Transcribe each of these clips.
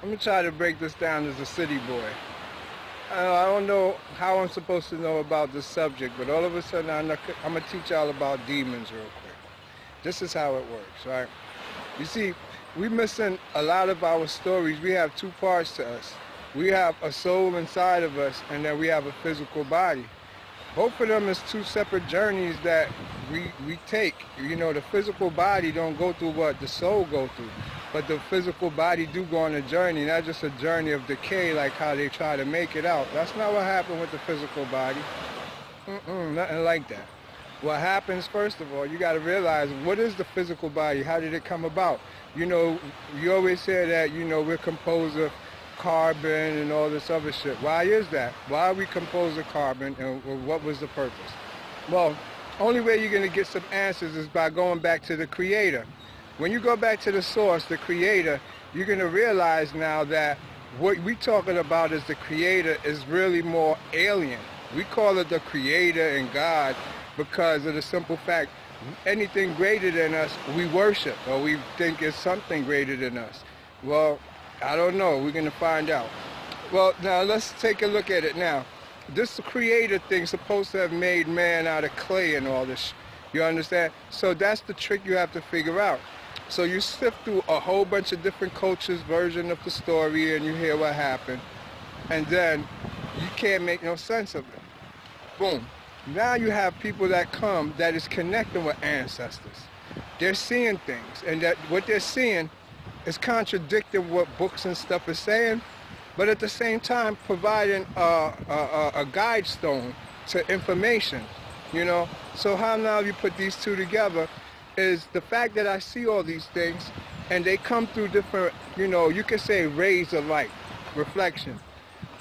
I'm gonna try to break this down as a city boy. I don't know how I'm supposed to know about this subject, but all of a sudden I'm gonna teach y'all about demons real quick. This is how it works, right? You see, we missing a lot of our stories. We have two parts to us. We have a soul inside of us, and then we have a physical body. Both of them is two separate journeys that we take. You know, the physical body don't go through what the soul go through, but the physical body do go on a journey, not just a journey of decay like how they try to make it out. That's not what happened with the physical body. Nothing like that. What happens, first of all, you got to realize, what is the physical body? How did it come about? You know, you always say that, you know, we're composed of carbon and all this other shit. Why is that? Why are we composed of carbon, and what was the purpose? Well, only way you're going to get some answers is by going back to the creator. When you go back to the source, the creator, you're going to realize now that what we're talking about as the creator is really more alien. We call it the creator and God because of the simple fact, anything greater than us, we worship, or we think is something greater than us. Well, I don't know. We're going to find out. Well, now let's take a look at it now. This creator thing supposed to have made man out of clay and all this. You understand? So that's the trick you have to figure out. So you sift through a whole bunch of different cultures' version of the story, and you hear what happened. And then you can't make no sense of it. Boom. Now you have people that come that is connecting with ancestors. They're seeing things, and that what they're seeing is contradicting what books and stuff is saying, but at the same time providing a guide stone to information, you know? So how now you put these two together is the fact that I see all these things, and they come through different, you know, you could say rays of light, reflection.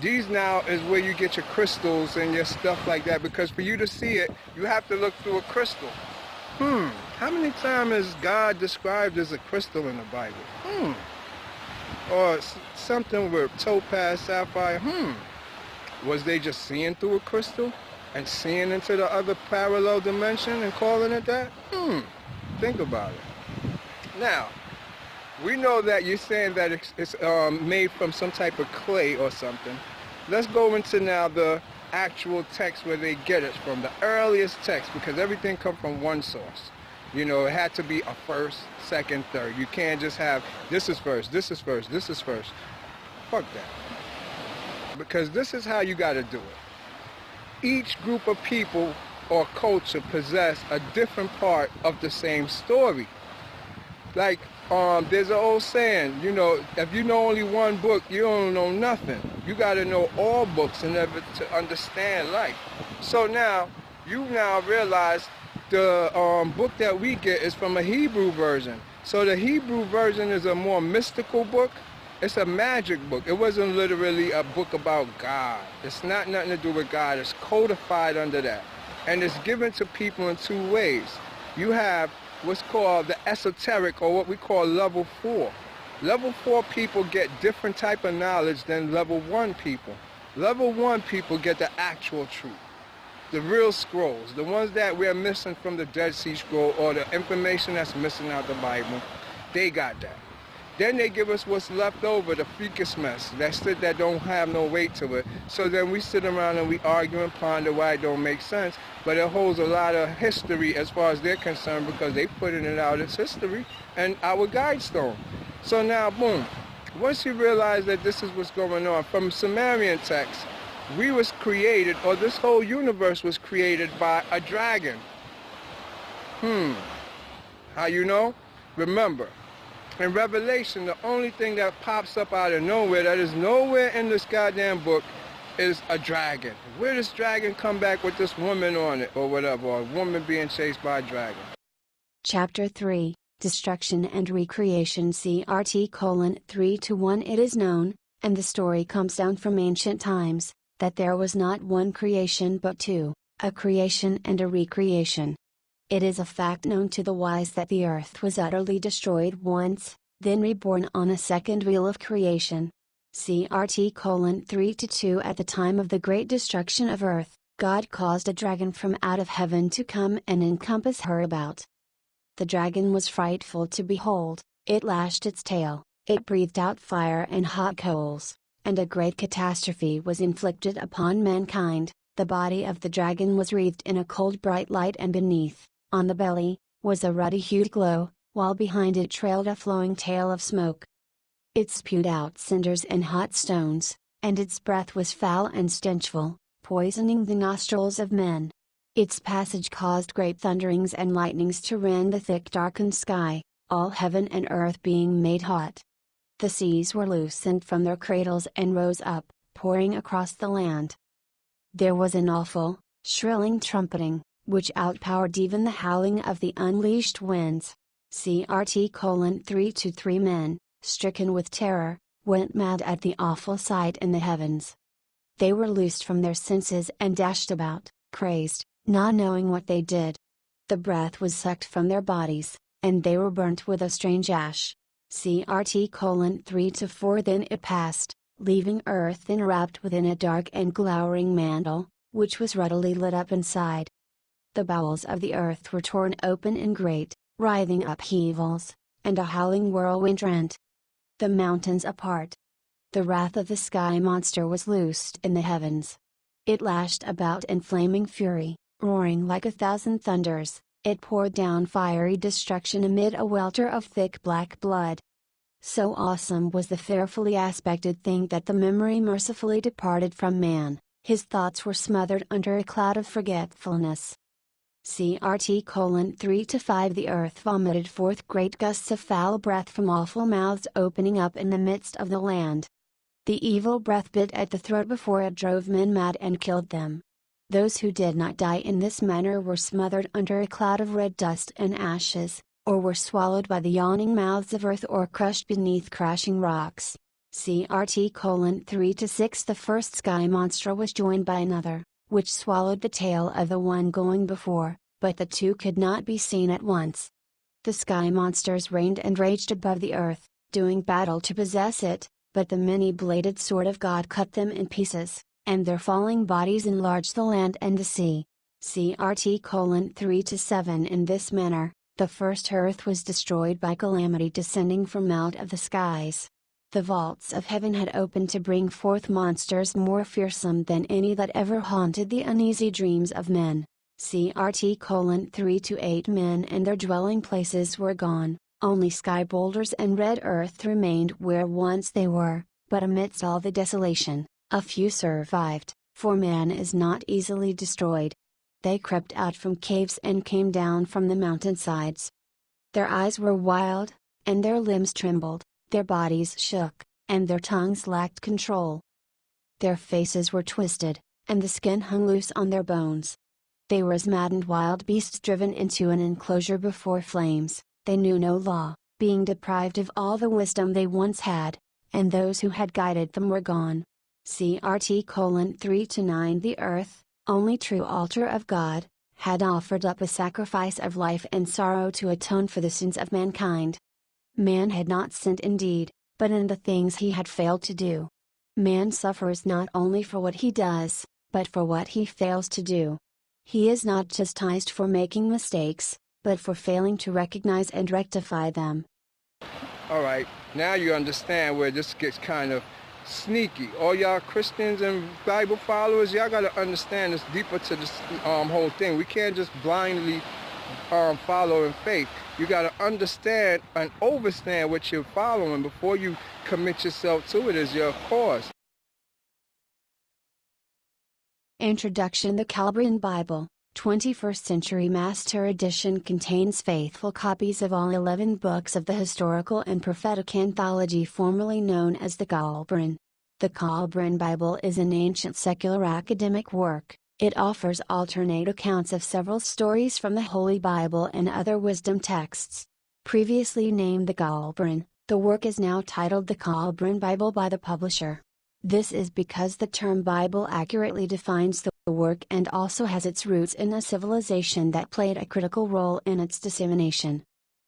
These now is where you get your crystals and your stuff like that, because for you to see it, you have to look through a crystal. How many times is God described as a crystal in the Bible? Or something with topaz, sapphire? Was they just seeing through a crystal and seeing into the other parallel dimension and calling it that? Think about it. Now, we know that you're saying that it's made from some type of clay or something. Let's go into now the actual text where they get it from, the earliest text, because everything comes from one source. You know, it had to be a first, second, third. You can't just have, this is first, this is first, this is first. Fuck that. Because this is how you got to do it. Each group of people or culture possess a different part of the same story. Like, there's an old saying, you know, if you know only one book, you don't know nothing. You got to know all books in order to understand life. So now, you now realize the book that we get is from a Hebrew version. So the Hebrew version is a more mystical book. It's a magic book. It wasn't literally a book about God. It's not nothing to do with God. It's codified under that. And it's given to people in two ways. You have what's called the esoteric, or what we call level 4. Level 4 people get different type of knowledge than level 1 people. Level 1 people get the actual truth, the real scrolls, the ones that we're missing from the Dead Sea Scroll, or the information that's missing out the Bible. They got that. Then they give us what's left over, the freakish mess, that shit that don't have no weight to it. So then we sit around and we argue and ponder why it don't make sense, but it holds a lot of history as far as they're concerned, because they putting it out as history and our guide stone. So now, boom, once you realize that this is what's going on, from Sumerian text, we was created, or this whole universe was created by a dragon. How you know? Remember, in Revelation, the only thing that pops up out of nowhere, that is nowhere in this goddamn book, is a dragon. Where does dragon come back with this woman on it, or whatever, or a woman being chased by a dragon? Chapter 3, Destruction and Recreation, CRT: 3-1. It is known, and the story comes down from ancient times, that there was not one creation but two, a creation and a recreation. It is a fact known to the wise that the earth was utterly destroyed once, then reborn on a second wheel of creation. CRT: 3-2. At the time of the great destruction of earth, God caused a dragon from out of heaven to come and encompass her about. The dragon was frightful to behold, it lashed its tail, It breathed out fire and hot coals, and a great catastrophe was inflicted upon mankind. The body of the dragon was wreathed in a cold bright light, and beneath, on the belly, was a ruddy-hued glow, while behind it trailed a flowing tail of smoke. It spewed out cinders and hot stones, and its breath was foul and stenchful, poisoning the nostrils of men. Its passage caused great thunderings and lightnings to rend the thick darkened sky, all heaven and earth being made hot. The seas were loosened from their cradles and rose up, pouring across the land. There was an awful, shrilling trumpeting, which outpowered even the howling of the unleashed winds. CRT: 3 to 3 men, stricken with terror, went mad at the awful sight in the heavens. They were loosed from their senses and dashed about, crazed, not knowing what they did. The breath was sucked from their bodies, and they were burnt with a strange ash. CRT: 3 to 4 Then it passed, leaving earth enwrapped within a dark and glowering mantle, which was ruddily lit up inside. The bowels of the earth were torn open in great, writhing upheavals, and a howling whirlwind rent the mountains apart. The wrath of the sky monster was loosed in the heavens. It lashed about in flaming fury, roaring like 1,000 thunders. It poured down fiery destruction amid a welter of thick black blood. So awesome was the fearfully aspected thing that the memory mercifully departed from man. His thoughts were smothered under a cloud of forgetfulness. CRT: 3 to 5 The earth vomited forth great gusts of foul breath from awful mouths opening up in the midst of the land. The evil breath bit at the throat before it drove men mad and killed them. Those who did not die in this manner were smothered under a cloud of red dust and ashes, or were swallowed by the yawning mouths of earth or crushed beneath crashing rocks. CRT: 3 to 6 The first sky monster was joined by another, which swallowed the tail of the one going before, but the two could not be seen at once. The sky monsters reigned and raged above the earth, doing battle to possess it, but the many-bladed sword of God cut them in pieces, and their falling bodies enlarged the land and the sea. CRT: 3 to 7 In this manner, the first earth was destroyed by calamity descending from out of the skies. The vaults of heaven had opened to bring forth monsters more fearsome than any that ever haunted the uneasy dreams of men. CRT: 3 to 8 Men and their dwelling places were gone, only sky boulders and red earth remained where once they were, but amidst all the desolation, a few survived, for man is not easily destroyed. They crept out from caves and came down from the mountainsides. Their eyes were wild, and their limbs trembled. Their bodies shook, and their tongues lacked control. Their faces were twisted, and the skin hung loose on their bones. They were as maddened wild beasts driven into an enclosure before flames. They knew no law, being deprived of all the wisdom they once had, and those who had guided them were gone. CRT: 3 to 9 The earth, only true altar of God, had offered up a sacrifice of life and sorrow to atone for the sins of mankind. Man had not sinned indeed, but in the things he had failed to do. Man suffers not only for what he does, but for what he fails to do. He is not chastised for making mistakes, but for failing to recognize and rectify them. Alright, now you understand where this gets kind of sneaky. All y'all Christians and Bible followers, y'all gotta understand it's deeper to this whole thing. We can't just blindly follow in faith. You gotta understand and overstand what you're following before you commit yourself to it as your cause. Introduction The Calabrian Bible, 21st Century Master Edition contains faithful copies of all 11 books of the historical and prophetic anthology formerly known as the Calabrian. The Calabrian Bible is an ancient secular academic work. It offers alternate accounts of several stories from the Holy Bible and other wisdom texts. Previously named the Calabrian, the work is now titled the Calabrian Bible by the publisher. This is because the term Bible accurately defines the work and also has its roots in a civilization that played a critical role in its dissemination.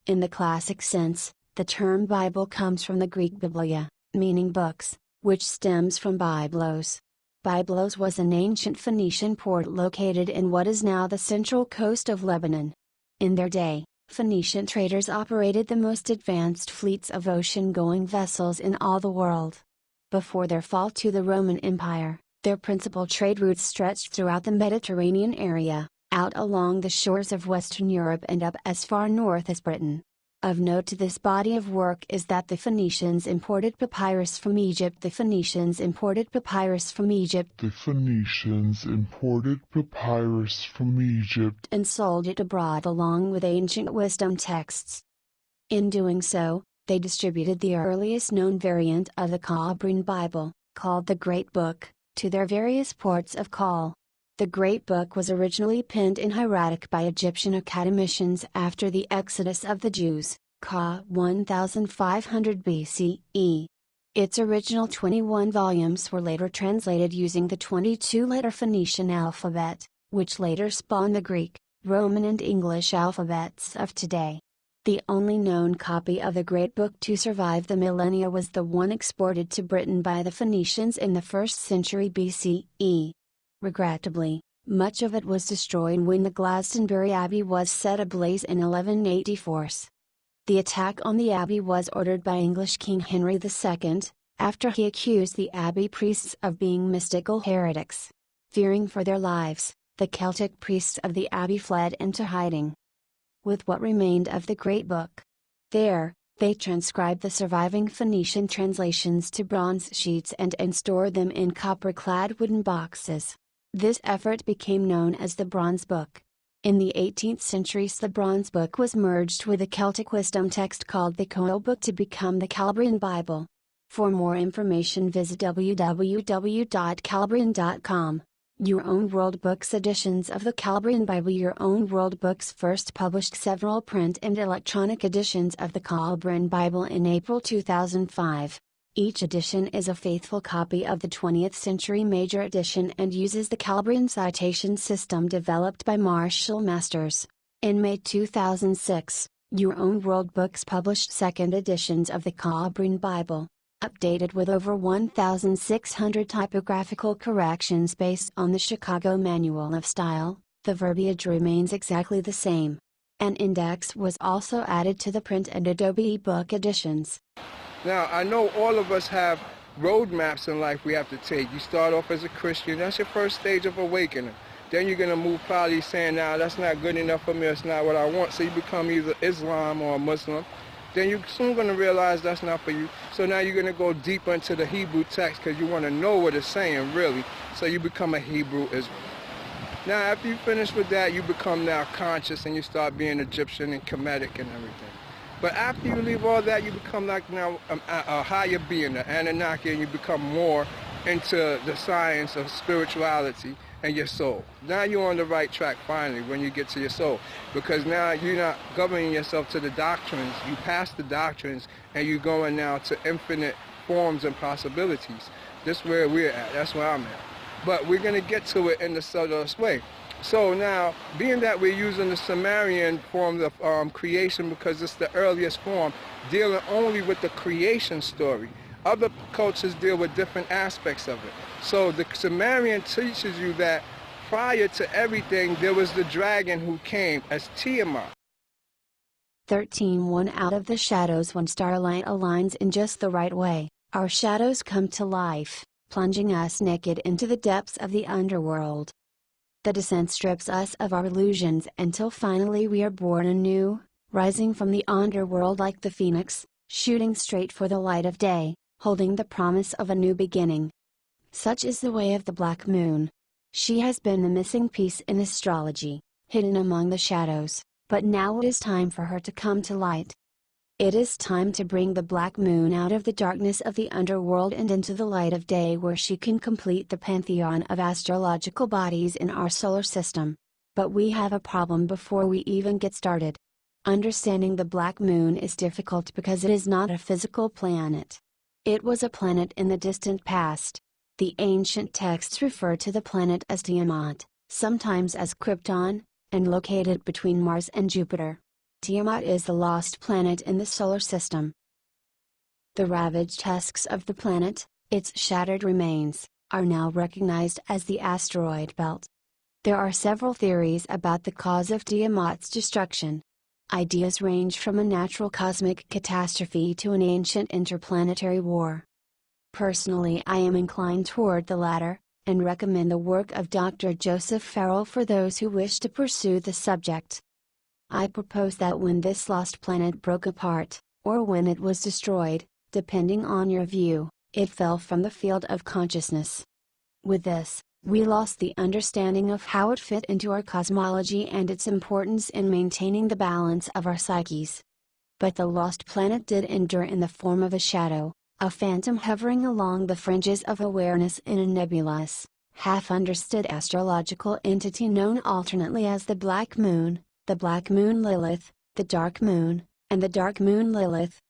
In the classic sense, the term Bible comes from the Greek biblia, meaning books, which stems from Byblos. Byblos was an ancient Phoenician port located in what is now the central coast of Lebanon. In their day, Phoenician traders operated the most advanced fleets of ocean-going vessels in all the world. Before their fall to the Roman Empire, their principal trade routes stretched throughout the Mediterranean area, out along the shores of Western Europe and up as far north as Britain. Of note to this body of work is that the Phoenicians imported papyrus from Egypt. The Phoenicians imported papyrus from Egypt and sold it abroad along with ancient wisdom texts. In doing so, they distributed the earliest known variant of the Calabrian Bible, called the Great Book, to their various ports of call. The Great Book was originally penned in hieratic by Egyptian academicians after the exodus of the Jews, ca. 1500 BCE. Its original 21 volumes were later translated using the 22-letter Phoenician alphabet, which later spawned the Greek, Roman and English alphabets of today. The only known copy of the Great Book to survive the millennia was the one exported to Britain by the Phoenicians in the 1st century BCE. Regrettably, much of it was destroyed when the Glastonbury Abbey was set ablaze in 1184. The attack on the abbey was ordered by English King Henry II, after he accused the abbey priests of being mystical heretics. Fearing for their lives, the Celtic priests of the abbey fled into hiding. With what remained of the Great Book, there, they transcribed the surviving Phoenician translations to bronze sheets and stored them in copper-clad wooden boxes. This effort became known as the Bronze Book. In the 18th century, the Bronze Book was merged with a Celtic wisdom text called the Coel Book to become the Calabrian Bible. For more information, visit www.calabrian.com. Your Own World Books editions of the Calabrian Bible. Your Own World Books first published several print and electronic editions of the Calabrian Bible in April 2005. Each edition is a faithful copy of the 20th century major edition and uses the Calabrian citation system developed by Marshall Masters. In May 2006, Your Own World Books published second editions of the Calabrian Bible, updated with over 1,600 typographical corrections based on the Chicago Manual of Style. The verbiage remains exactly the same. An index was also added to the print and Adobe eBook editions. Now, I know all of us have roadmaps in life we have to take. You start off as a Christian, that's your first stage of awakening. Then you're going to move probably saying, nah, that's not good enough for me, it's not what I want. So you become either Islam or a Muslim. Then you're soon going to realize that's not for you. So now you're going to go deeper into the Hebrew text because you want to know what it's saying, really. So you become a Hebrew Israel. Now, after you finish with that, you become now conscious and you start being Egyptian and Kemetic and everything. But after you leave all that, you become like now a higher being, an Anunnaki, and you become more into the science of spirituality and your soul. Now you're on the right track finally when you get to your soul, because now you're not governing yourself to the doctrines. You pass the doctrines and you're going now to infinite forms and possibilities. This is where we're at. That's where I'm at. But we're going to get to it in the subtlest way. So now, being that we're using the Sumerian form of creation because it's the earliest form, dealing only with the creation story. Other cultures deal with different aspects of it. So the Sumerian teaches you that prior to everything, there was the dragon who came as Tiamat. 13. One out of the shadows. When starlight aligns in just the right way, our shadows come to life, plunging us naked into the depths of the underworld. The descent strips us of our illusions until finally we are born anew, rising from the underworld like the phoenix, shooting straight for the light of day, holding the promise of a new beginning. Such is the way of the black moon. She has been the missing piece in astrology, hidden among the shadows, but now it is time for her to come to light. It is time to bring the black moon out of the darkness of the underworld and into the light of day, where she can complete the pantheon of astrological bodies in our solar system. But we have a problem before we even get started. Understanding the black moon is difficult because it is not a physical planet. It was a planet in the distant past. The ancient texts refer to the planet as Tiamat, sometimes as Krypton, and located between Mars and Jupiter. Tiamat is the lost planet in the solar system. The ravaged husks of the planet, its shattered remains, are now recognized as the asteroid belt. There are several theories about the cause of Tiamat's destruction. Ideas range from a natural cosmic catastrophe to an ancient interplanetary war. Personally, I am inclined toward the latter, and recommend the work of Dr. Joseph Farrell for those who wish to pursue the subject. I propose that when this lost planet broke apart, or when it was destroyed, depending on your view, it fell from the field of consciousness. With this, we lost the understanding of how it fit into our cosmology and its importance in maintaining the balance of our psyches. But the lost planet did endure in the form of a shadow, a phantom hovering along the fringes of awareness in a nebulous, half-understood astrological entity known alternately as the Black Moon, the Black Moon Lilith, the Dark Moon, and the Dark Moon Lilith.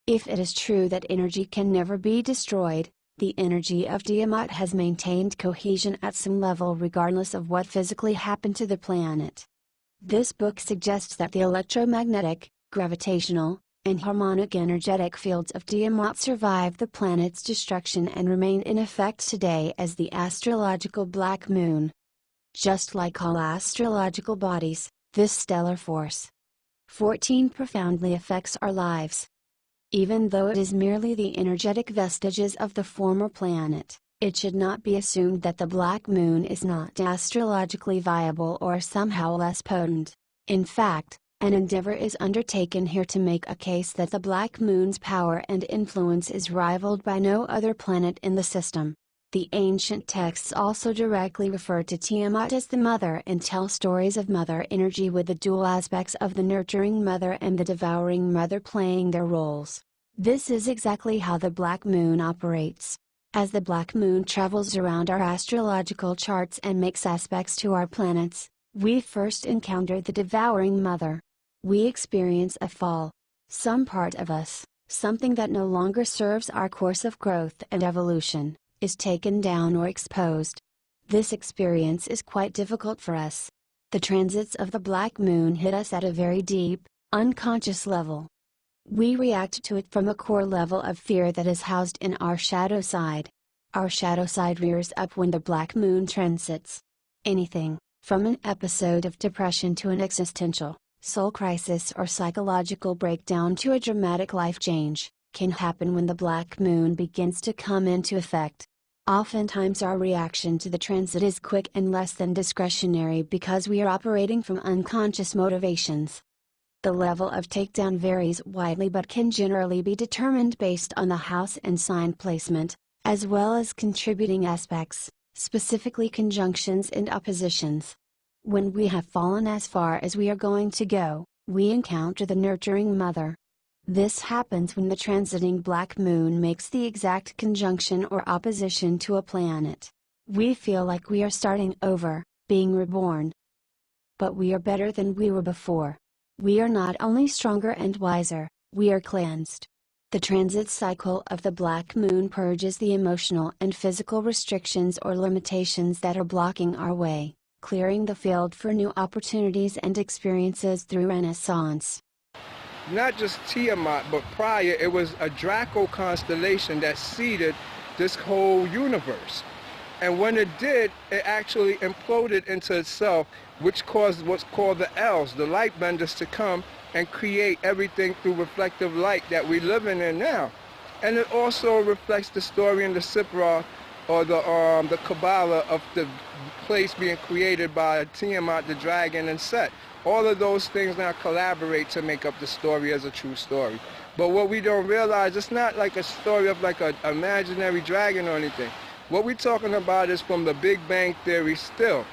If it is true that energy can never be destroyed, the energy of Tiamat has maintained cohesion at some level regardless of what physically happened to the planet. This book suggests that the electromagnetic, gravitational, and harmonic energetic fields of Tiamat survived the planet's destruction and remain in effect today as the astrological Black Moon. Just like all astrological bodies, this stellar force 14 profoundly affects our lives. Even though it is merely the energetic vestiges of the former planet, it should not be assumed that the Black Moon is not astrologically viable or somehow less potent. In fact, an endeavor is undertaken here to make a case that the Black Moon's power and influence is rivaled by no other planet in the system. The ancient texts also directly refer to Tiamat as the mother and tell stories of mother energy with the dual aspects of the nurturing mother and the devouring mother playing their roles. This is exactly how the Black Moon operates. As the Black Moon travels around our astrological charts and makes aspects to our planets, we first encounter the devouring mother. We experience a fall. Some part of us, something that no longer serves our course of growth and evolution, is taken down or exposed. This experience is quite difficult for us. The transits of the Black Moon hit us at a very deep, unconscious level. We react to it from a core level of fear that is housed in our shadow side. Our shadow side rears up when the Black Moon transits. Anything, from an episode of depression to an existential, soul crisis or psychological breakdown to a dramatic life change, can happen when the Black Moon begins to come into effect. Oftentimes our reaction to the transit is quick and less than discretionary because we are operating from unconscious motivations. The level of takedown varies widely but can generally be determined based on the house and sign placement, as well as contributing aspects, specifically conjunctions and oppositions. When we have fallen as far as we are going to go, we encounter the nurturing mother. This happens when the transiting Black Moon makes the exact conjunction or opposition to a planet. We feel like we are starting over, being reborn. But we are better than we were before. We are not only stronger and wiser, we are cleansed. The transit cycle of the Black Moon purges the emotional and physical restrictions or limitations that are blocking our way, clearing the field for new opportunities and experiences through Renaissance. Not just Tiamat, but prior it was a Draco constellation that seeded this whole universe. And when it did, it actually imploded into itself, which caused what's called the elves, the light benders, to come and create everything through reflective light that we're living in now. And it also reflects the story in the Sipra, or the Kabbalah, of the place being created by Tiamat, the dragon, and Set. All of those things now collaborate to make up the story as a true story. But what we don't realize, it's not like a story of like an imaginary dragon or anything. What we're talking about is from the Big Bang Theory still.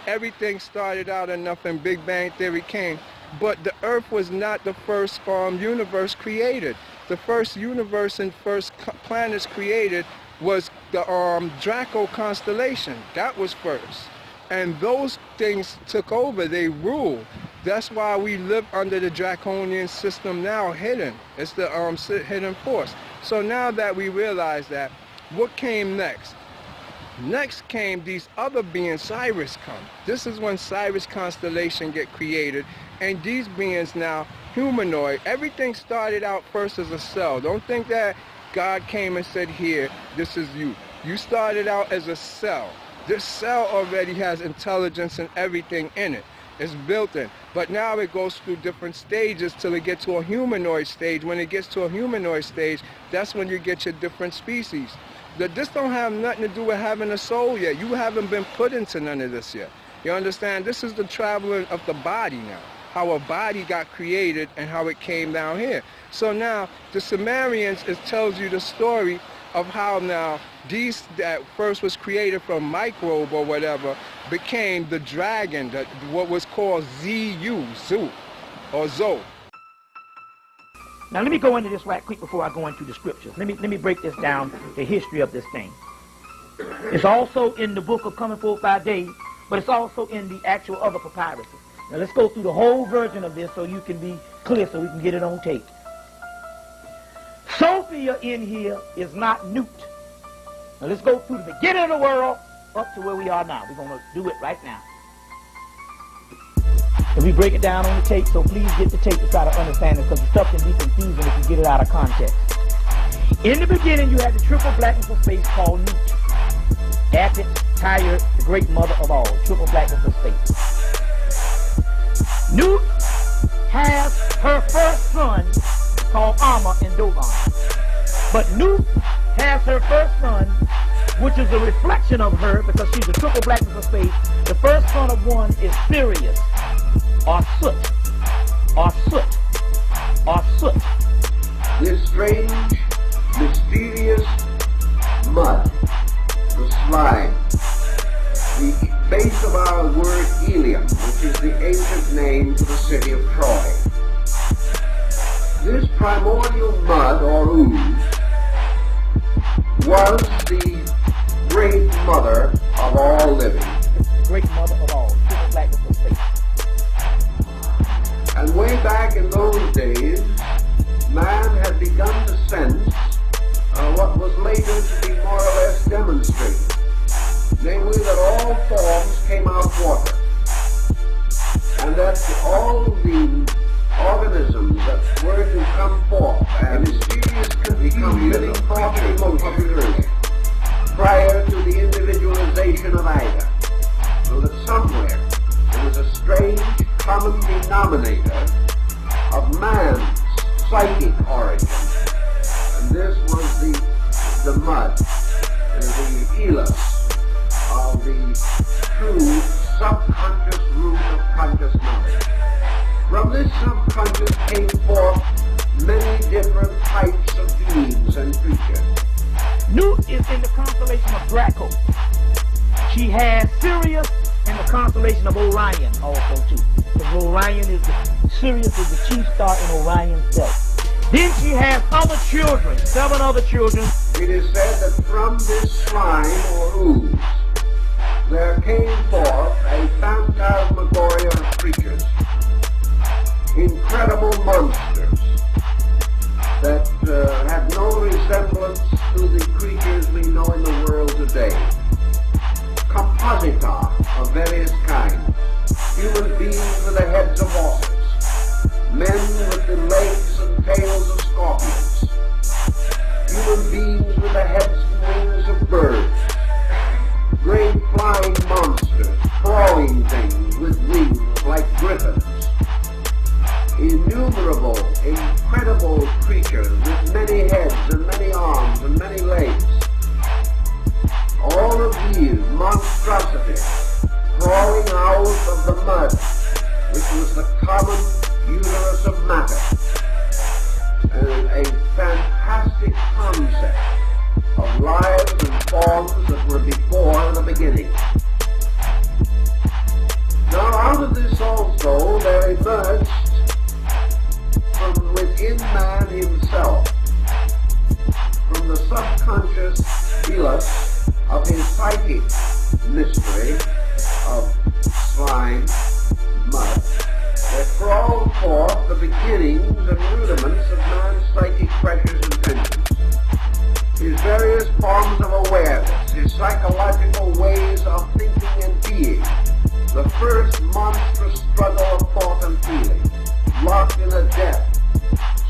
Everything started out enough and Big Bang Theory came. But the Earth was not the first universe created. The first universe and first planets created was the Draco constellation. That was first. And those things took over, they ruled. That's why we live under the draconian system now, hidden. It's the hidden force. So now that we realize that, what came next? Next came these other beings, Cyrus come. This is when Cyrus constellation get created, and these beings now, humanoid. Everything started out first as a cell. Don't think that God came and said, here, this is you. You started out as a cell. This cell already has intelligence and everything in it. It's built in. But now it goes through different stages till it gets to a humanoid stage. When it gets to a humanoid stage, that's when you get your different species. This don't have nothing to do with having a soul yet. You haven't been put into none of this yet. You understand? This is the traveling of the body now. How a body got created and how it came down here. So now the Sumerians, it tells you the story of how now these that first was created from microbe or whatever became the dragon, what was called Zu or Zo. Now let me go into this right quick before I go into the scriptures. Let me break this down, the history of this thing. It's also in the book of Coming Forth by Day, but it's also in the actual other papyruses. Now let's go through the whole version of this so you can be clear, so we can get it on tape. Sophia in here is not Newt. Now let's go through the beginning of the world up to where we are now. We're going to do it right now. And we break it down on the tape, so please get the tape to try to understand it, because the stuff can be confusing if you get it out of context. In the beginning, you had the triple blackness of space called Newt. Aphid, Tyre, the great mother of all, triple blackness of space. Newt has her first son called Amma and Dogon. But Newt has her first son, which is a reflection of her because she's a triple blackness of space. The first son of one is Sirius, or Soot, or Soot, or Soot. This strange, mysterious mud, the slime, the base of our word Ilium, which is the ancient name for the city of Troy. This primordial mud, or ooze, was the great mother of all living. The great mother of all, triple blackness of space. And way back in those days, man had begun to sense what was later to be more or less demonstrated, namely that all forms came out of water, and that all the organisms that were to come forth and mysterious could become living forth emotionally prior to the individualization of either, so that somewhere there was a strange common denominator of man's psychic origin, and this was the mud, the elos of the true subconscious root of conscious knowledge. From this subconscious came forth many different types of beings and creatures. Newt is in the constellation of Draco. She has Sirius in the constellation of Orion also too. Because Orion is Sirius is the chief star in Orion's belt. Then she has other children, 7 other children. It is said that from this slime or ooze there came forth a phantasmagoria of creatures, incredible monsters that had no resemblance to the creatures we know in the world today. Composita of various kinds, human beings with the heads of horses, men with the legs and tails of scorpions, human beings with the heads and wings of birds, great flying monsters, crawling things with wings like griffins, innumerable, incredible creatures with many heads and many arms and many legs. All of these monstrosities crawling out of the mud, which was the common uterus of matter, and a fantastic concept of lives and forms that were before the beginning. Now out of this also there emerged from within man himself, from the subconscious elos of his psychic mystery of slime, mud, there crawled forth the beginnings and rudiments of man's psychic pressures and tensions, his various forms of awareness, his psychological ways of thinking and being, the first monstrous struggle of thought and feeling, locked in a death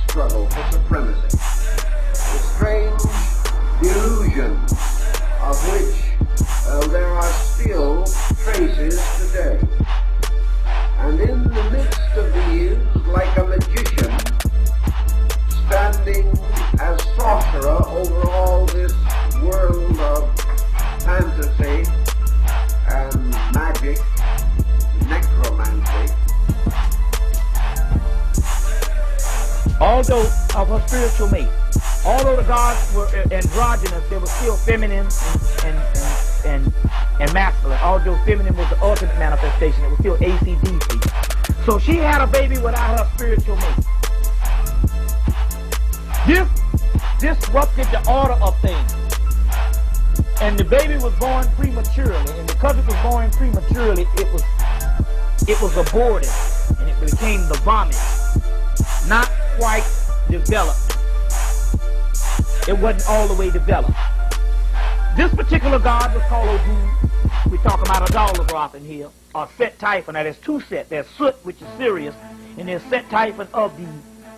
struggle for supremacy, the strange delusions of which there are still traces today, gods were androgynous, they were still feminine and masculine. Although feminine was the ultimate manifestation, it was still AC/DC. So she had a baby without her spiritual mate. This disrupted the order of things. And the baby was born prematurely, and because it was born prematurely, it was aborted, and it became the vomit. Not quite developed. It wasn't all the way developed. This particular god was called Ogun. We talk about a Dollar in here, or Set Typhon. Now there's two Set. There's Sut, which is Sirius, and there's Set Typhon of the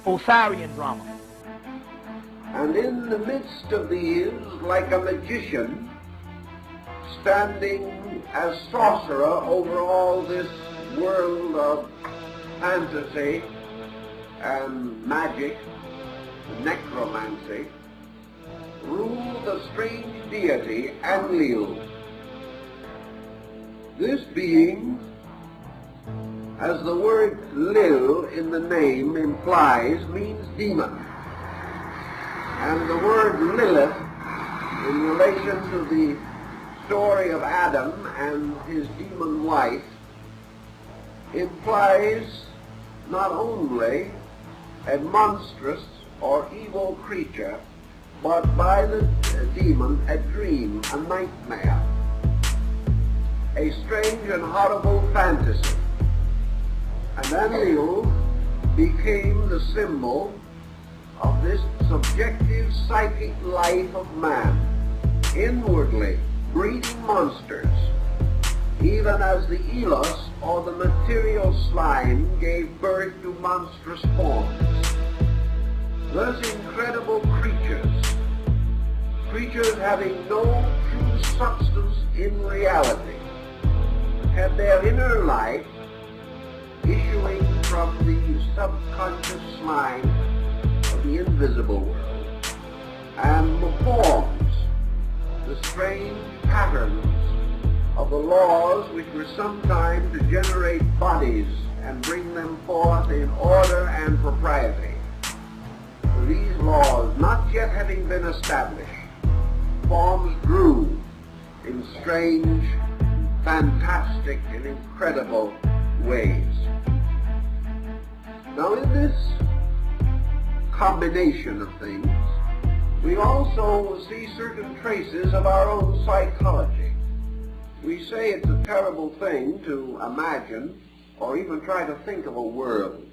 Osirian drama. And in the midst of these, like a magician, standing as sorcerer over all this world of fantasy and magic, necromancy, ruled the strange deity Enlil. This being, as the word Lil in the name implies, means demon. And the word Lilith, in relation to the story of Adam and his demon wife, implies not only a monstrous or evil creature, but by the demon, a dream, a nightmare, a strange and horrible fantasy. And Enlil became the symbol of this subjective psychic life of man, inwardly breeding monsters, even as the Elos, or the material slime, gave birth to monstrous forms. Thus incredible creatures having no true substance in reality, had their inner life issuing from the subconscious slime of the invisible world, and the forms, the strange patterns of the laws which were sometimes to generate bodies and bring them forth in order and propriety. These laws not yet having been established, forms grew in strange, fantastic, and incredible ways. Now in this combination of things, we also see certain traces of our own psychology. We say it's a terrible thing to imagine or even try to think of a world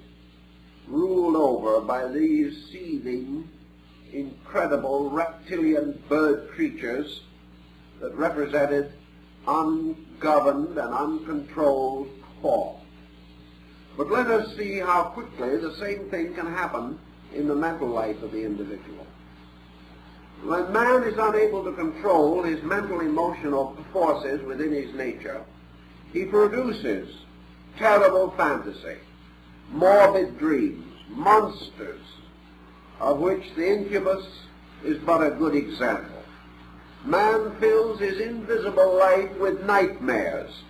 ruled over by these seething, incredible reptilian bird creatures that represented ungoverned and uncontrolled thought. But let us see how quickly the same thing can happen in the mental life of the individual. When man is unable to control his mental emotional forces within his nature, he produces terrible fantasy, morbid dreams, monsters, of which the incubus is but a good example. Man fills his invisible life with nightmares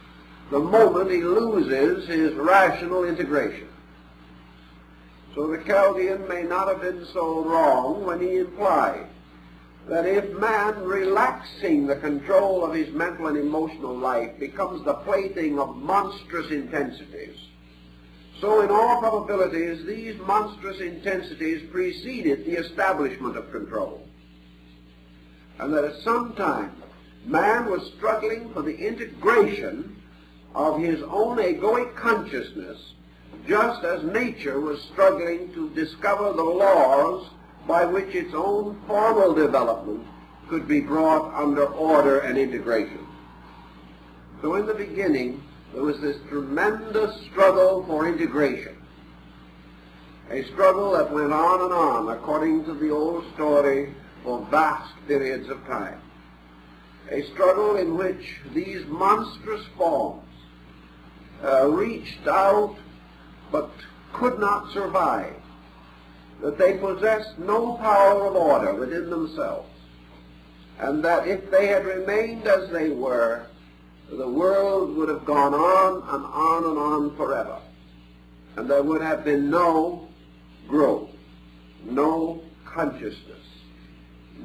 the moment he loses his rational integration. So the Chaldean may not have been so wrong when he implied that if man, relaxing the control of his mental and emotional life, becomes the plaything of monstrous intensities, so in all probabilities these monstrous intensities preceded the establishment of control, and that at some time man was struggling for the integration of his own egoic consciousness, just as nature was struggling to discover the laws by which its own formal development could be brought under order and integration. So in the beginning, there was this tremendous struggle for integration, a struggle that went on and on, according to the old story, for vast periods of time. A struggle in which these monstrous forms reached out but could not survive, that they possessed no power of order within themselves, and that if they had remained as they were, the world would have gone on and on and on forever, and there would have been no growth, no consciousness,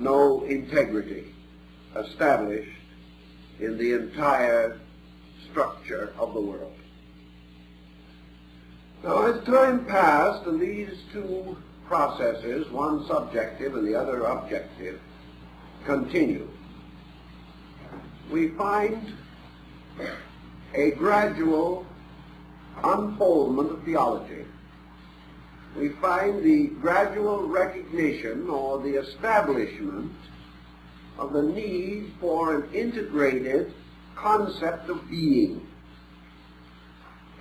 no integrity established in the entire structure of the world. Now, as time passed and these two processes, one subjective and the other objective, continue, we find a gradual unfoldment of theology. We find the gradual recognition or the establishment of the need for an integrated concept of being.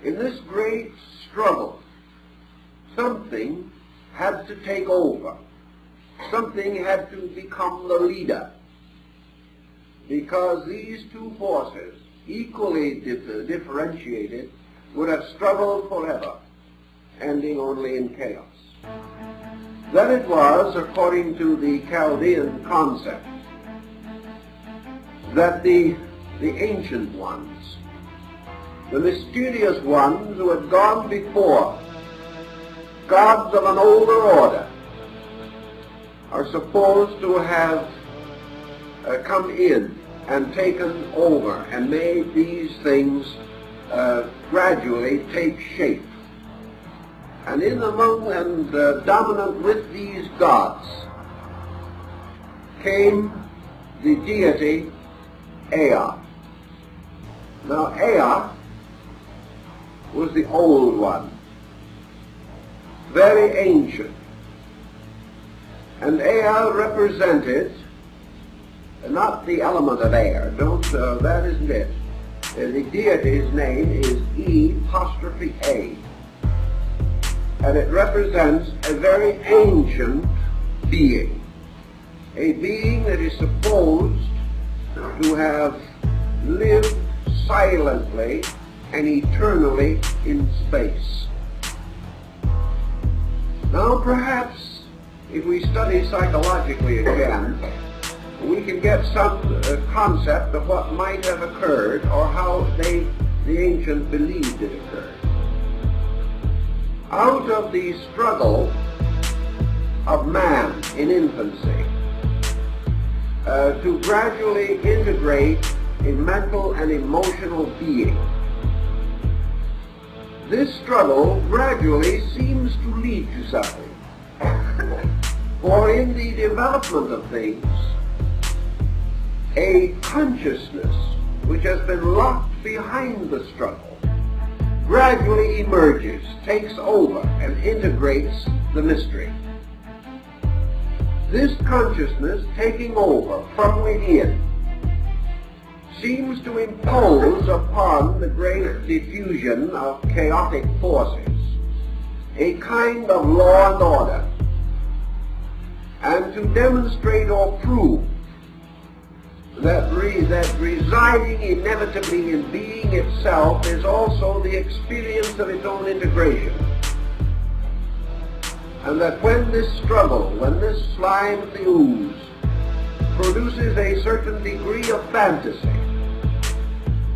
In this great struggle, something had to take over. Something had to become the leader, because these two forces, equally differentiated, would have struggled forever, ending only in chaos. Then it was, according to the Chaldean concept, that the ancient ones, the mysterious ones who had gone before, gods of an older order, are supposed to have come in and taken over and made these things gradually take shape. And in among and dominant with these gods came the deity Ea. Now Ea was the old one, very ancient. And Ea represented not the element of air, that isn't it. The deity's name is E', and it represents a very ancient being, a being that is supposed to have lived silently and eternally in space. Now perhaps if we study psychologically again, we can get some concept of what might have occurred or how the ancients believed it occurred. Out of the struggle of man in infancy to gradually integrate a mental and emotional being, this struggle gradually seems to lead to something. For in the development of things, a consciousness which has been locked behind the struggle gradually emerges, takes over, and integrates the mystery. This consciousness taking over from within seems to impose upon the great diffusion of chaotic forces a kind of law and order, and to demonstrate or prove that residing inevitably in being itself is also the experience of its own integration. And that when this struggle, when this slime of the ooze produces a certain degree of fantasy,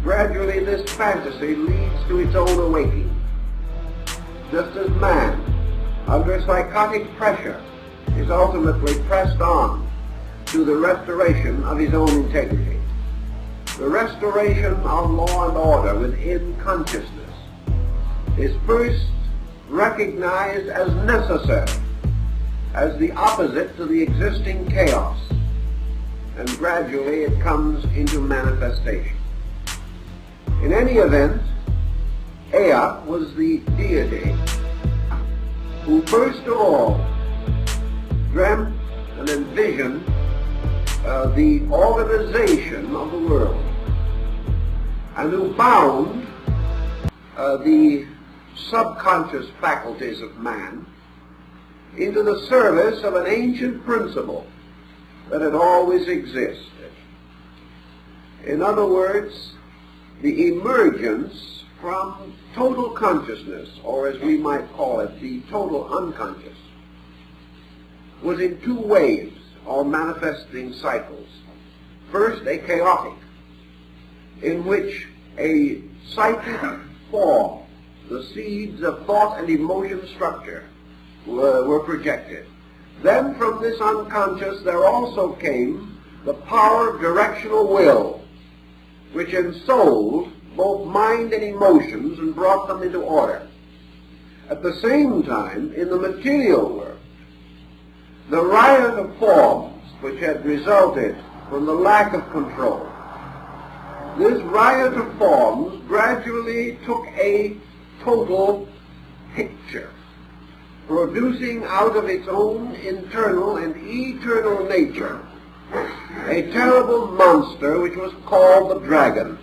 gradually this fantasy leads to its own awakening. Just as man, under psychotic pressure, is ultimately pressed on to the restoration of his own integrity. The restoration of law and order within consciousness is first recognized as necessary, as the opposite to the existing chaos, and gradually it comes into manifestation. In any event, Ea was the deity who first of all dreamt and envisioned the organization of the world, and who bound the subconscious faculties of man into the service of an ancient principle that had always existed. In other words, the emergence from total consciousness, or as we might call it, the total unconscious, was in two waves or manifesting cycles. First, a chaotic, in which a psychic form, the seeds of thought and emotion structure, were projected. Then from this unconscious there also came the power of directional will, which ensouled both mind and emotions and brought them into order. At the same time, in the material world, the riot of forms which had resulted from the lack of control, this riot of forms gradually took a total picture, producing out of its own internal and eternal nature a terrible monster which was called the dragon.